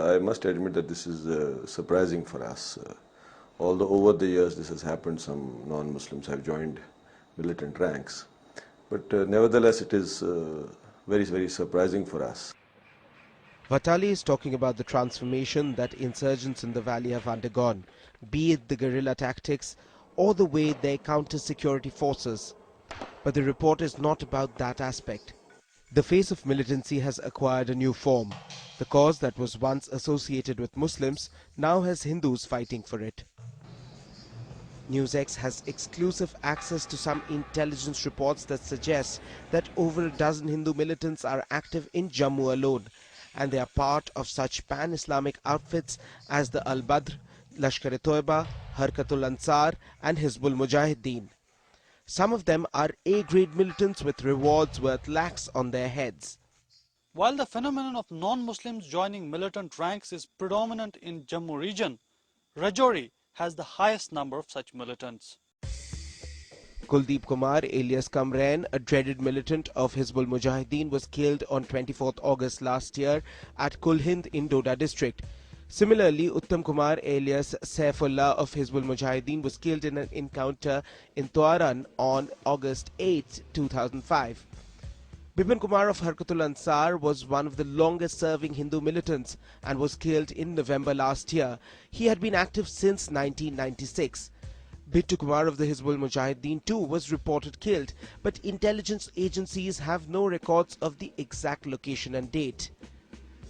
I must admit that this is surprising for us. Although over the years this has happened, some non-Muslims have joined militant ranks. But nevertheless, it is very, very surprising for us. Vatali is talking about the transformation that insurgents in the valley have undergone, be it the guerrilla tactics or the way they counter security forces. But the report is not about that aspect. The face of militancy has acquired a new form. The cause that was once associated with Muslims now has Hindus fighting for it. NewsX has exclusive access to some intelligence reports that suggest that over a dozen Hindu militants are active in Jammu alone, and they are part of such pan-Islamic outfits as the Al-Badr, Lashkar-e-Toiba, Harkatul Ansar and Hizbul Mujahideen. Some of them are A-grade militants with rewards worth lakhs on their heads. While the phenomenon of non-Muslims joining militant ranks is predominant in Jammu region, Rajouri has the highest number of such militants. Kuldeep Kumar alias Kamran, a dreaded militant of Hizbul Mujahideen, was killed on 24th August last year at Kulhind in Doda district. Similarly, Uttam Kumar alias Saifullah of Hizbul Mujahideen was killed in an encounter in Tuaran on August 8, 2005. Bipin Kumar of Harkatul Ansar was one of the longest serving Hindu militants and was killed in November last year. He had been active since 1996. Bittu Kumar of the Hizbul Mujahideen too was reported killed, but intelligence agencies have no records of the exact location and date.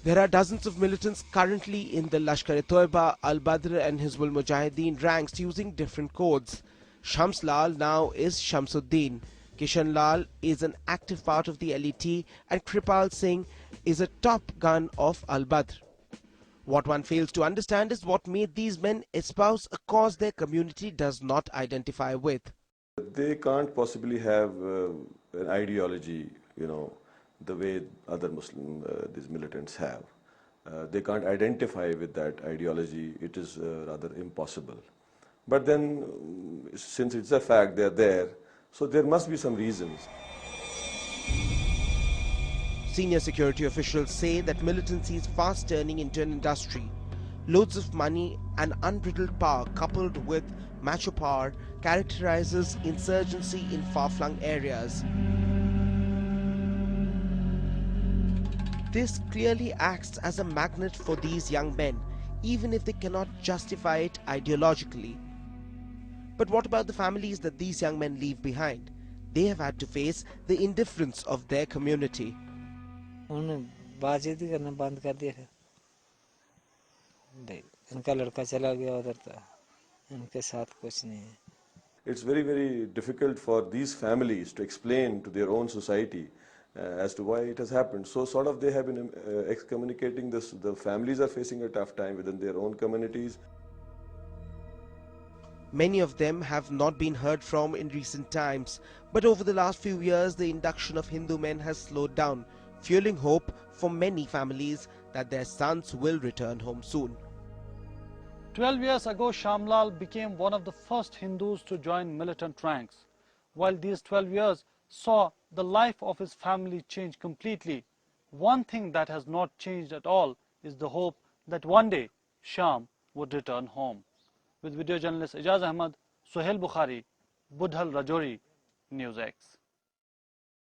There are dozens of militants currently in the Lashkar-e-Toiba, Al-Badr and Hizbul Mujahideen ranks using different codes. Shams Lal now is Shamsuddin. Kishan Lal is an active part of the LET and Kripal Singh is a top gun of Al-Badr. What one fails to understand is what made these men espouse a cause their community does not identify with. They can't possibly have an ideology, the way other Muslim these militants have. They can't identify with that ideology. It is rather impossible. But then, since it's a fact, they're there, so there must be some reasons. Senior security officials say that militancy is fast turning into an industry. Loads of money and unbridled power coupled with macho power characterizes insurgency in far-flung areas. This clearly acts as a magnet for these young men, even if they cannot justify it ideologically. But what about the families that these young men leave behind? They have had to face the indifference of their community. It's very, very difficult for these families to explain to their own society as to why it has happened. So sort of they have been excommunicating this. The families are facing a tough time within their own communities. Many of them have not been heard from in recent times, but over the last few years the induction of Hindu men has slowed down, fueling hope for many families that their sons will return home soon. 12 years ago, Shamlal became one of the first Hindus to join militant ranks. While these 12 years saw the life of his family change completely, one thing that has not changed at all is the hope that one day Sham would return home. With video journalist Ijaz Ahmad, Suhail Bukhari, Budhal Rajouri, NewsX.